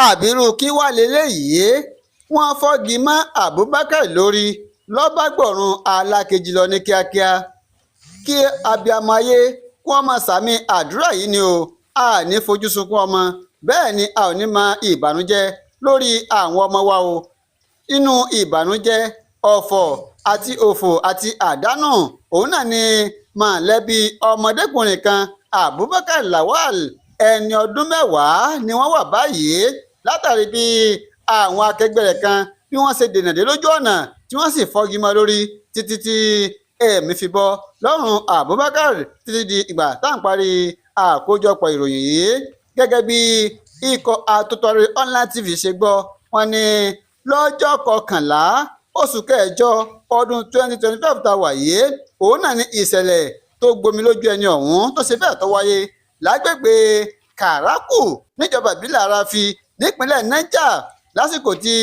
àbírú kí wàá lélẹ́yìí wọ́n fọ́gi mọ́ Abubakar lórí lọ́bàgbọ̀rún alákejì lọ ní kíákíá kí abiyamọ ayé kí wọ́n máa sàmì àdúrà yìí ni o. A ní fojú sunkún ọmọ, bẹ́ẹ̀ ni a ò ní mọ ìbànújẹ́ lórí àwọn ọmọ wa o. Inú ìbànújẹ́, ọ̀fọ̀ àti òfò àti àdánù òun náà ni mọ̀lẹ́bí ọmọdékùnrin kan Abubakar Lawal ẹni ọdún 10 ni wọ́n wà báyìí látàrí bí àwọn akẹgbẹ́ rẹ̀ kan bí wọ́n ṣe dènà dé lójú ọ̀nà tí wọ́n sì fọ́gi mọ́ lórí títí tí ẹ̀mí fi bọ́ lọ́rùn Abubakar títí di ìgbà tá à ń parí àkójọpọ̀ ìròyìn yìí. Gẹ́gẹ́ bí ikọ̀ Àtòtọ̀rí online tv ṣe gbọ́, wọ́n ní lọ́jọ́ 11 oṣù kẹjọ ọdún 2025 tá a wà yìí òun náà ní ìṣẹ̀lẹ̀ tó gbomi lójú ẹni ọ̀hún tó ṣe bẹ́ẹ̀ tó wáyé lágbègbè Karaku níjọba ìbílẹ̀ Arafi nípínlẹ̀ Niger lásìkò tí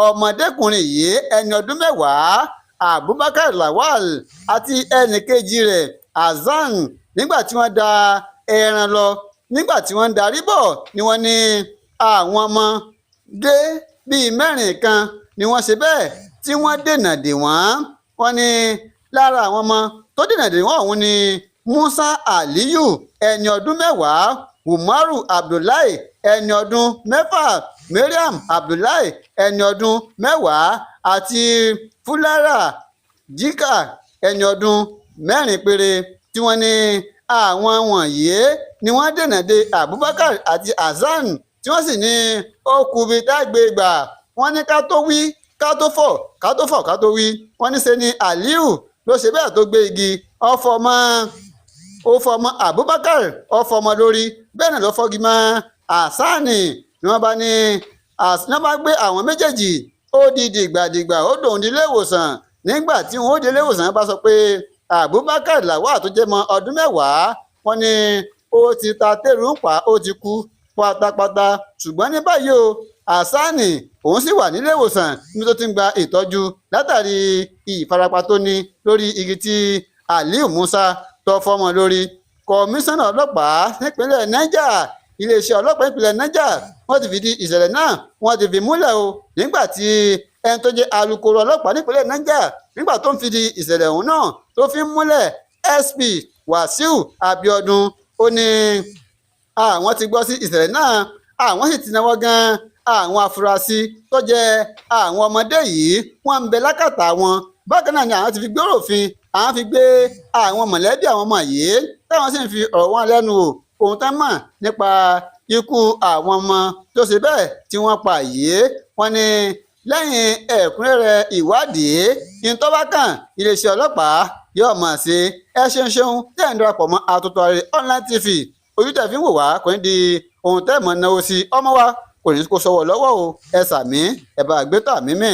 ọmọdékùnrin yìí ẹni ọdún 10 Abubakar Lawal àti ẹnì kejì rẹ̀ Hasan nígbà tí wọ́n da ẹran lọ nígbà tí wọ́n ń darí bọ̀ ni wọ́n ní àwọn ọmọdé bíi 4 kan ni wọ́n ṣe bẹ́ẹ̀ tí wọ́n dènà dè wọ́n. Wọ́n ní lára àwọn ọmọ tó dènà dè wọ́n ọ̀hún ni Musa Aliyu ẹni ọdún 10, Umaru Abdullahi ẹni ọdún 6, Mariam Abdullahi ẹni ọdún 10 àti Fulara Jika ẹni ọdún 4 péré tí wọ́n ní àwọn wọ̀nyí ni wọ́n dènà de Abubakar àti Hasan tí wọ́n sì ní ó kù bí dágbé gbà. Wọ́n ní ká tó wí ká tó fọ̀ ká tó wí. Wọ́n ní ṣe ni Aliyu ló ṣe bẹ́ẹ̀ tó gbé igi ó fọmọ Abubakar ó fọmọ lórí, bẹ́ẹ̀ náà ló fọ́gi mọ́ Hasan ni wọ́n bá gbé àwọn méjèèjì ó di dìgbàdìgbà ó dòun di ilé ìwòsàn. Nígbà tí wọ́n ó di ilé ìwòsàn bá sọ pé Abubakar Lawal tó jẹ́ mọ́ ọdún 10 wọ́n ní ó ti ta tẹ́rù ń pa ó ti kú pátápátá. Ṣùgbọ́n ní báyìí o Hasan òun sì wà nílé ìwòsàn níbi tó ti ń gba ìtọ́jú látàrí ìfarapa tó ní lórí igi tí Aliyu Musa tó fọ́mọ lórí. Kọmíṣánná ọlọ́pàá nípínlẹ̀ Niger, iléeṣẹ́ ọlọ́pàá ìpínlẹ̀ Niger wọ́n ti fìdí ìṣẹ̀lẹ̀ náà wọ́n ti fi múlẹ̀ o nígbà tí ẹni tó jẹ́ alukoro ọlọ́pàá nípínlẹ̀ Niger nígbà tó ń fìdí ìṣẹ̀lẹ̀ ọ̀hún náà tó fi ń múlẹ̀ SP Wasiu Abiodun ó ní àwọn ti gbọ́ sí ìṣẹ̀lẹ̀ náà àwọn sì ti náwó gan àwọn afurasí tó jẹ́ àwọn ọmọdé yìí wọ́n ń bẹ lákàtà wọn. Bákan náà ni àwọn ti fi gbèrò òfin àwọn fi gbé àwọn mọ̀lẹ́bí àwọn ọmọ yìí táwọn sì ń fi ọ̀rọ̀ wọn lẹ́nu wò ohun tán mọ̀ nípa ikú àwọn ọmọ tó ṣe bẹ́ẹ̀ tí wọ́n pa yìí. Wọ́n ní lẹ́yìn ẹ̀kúnrẹ́rẹ́ ìwádìí ìtọ́bákàn iléeṣẹ́ ọlọ́pàá yóò mọ̀ sí ẹ ṣeun tẹ́ ń darapọ̀ mọ́ Àtòtọ̀rí online tv. Ojú tẹ̀ fi ń wò wá kò ní di ohun tẹ́ mọ̀ náwó sí ọmọ wa kò ní kó sọ̀wọ́ lọ́wọ́ o. Ẹ sàmí ẹ bá gbé tà mí mì.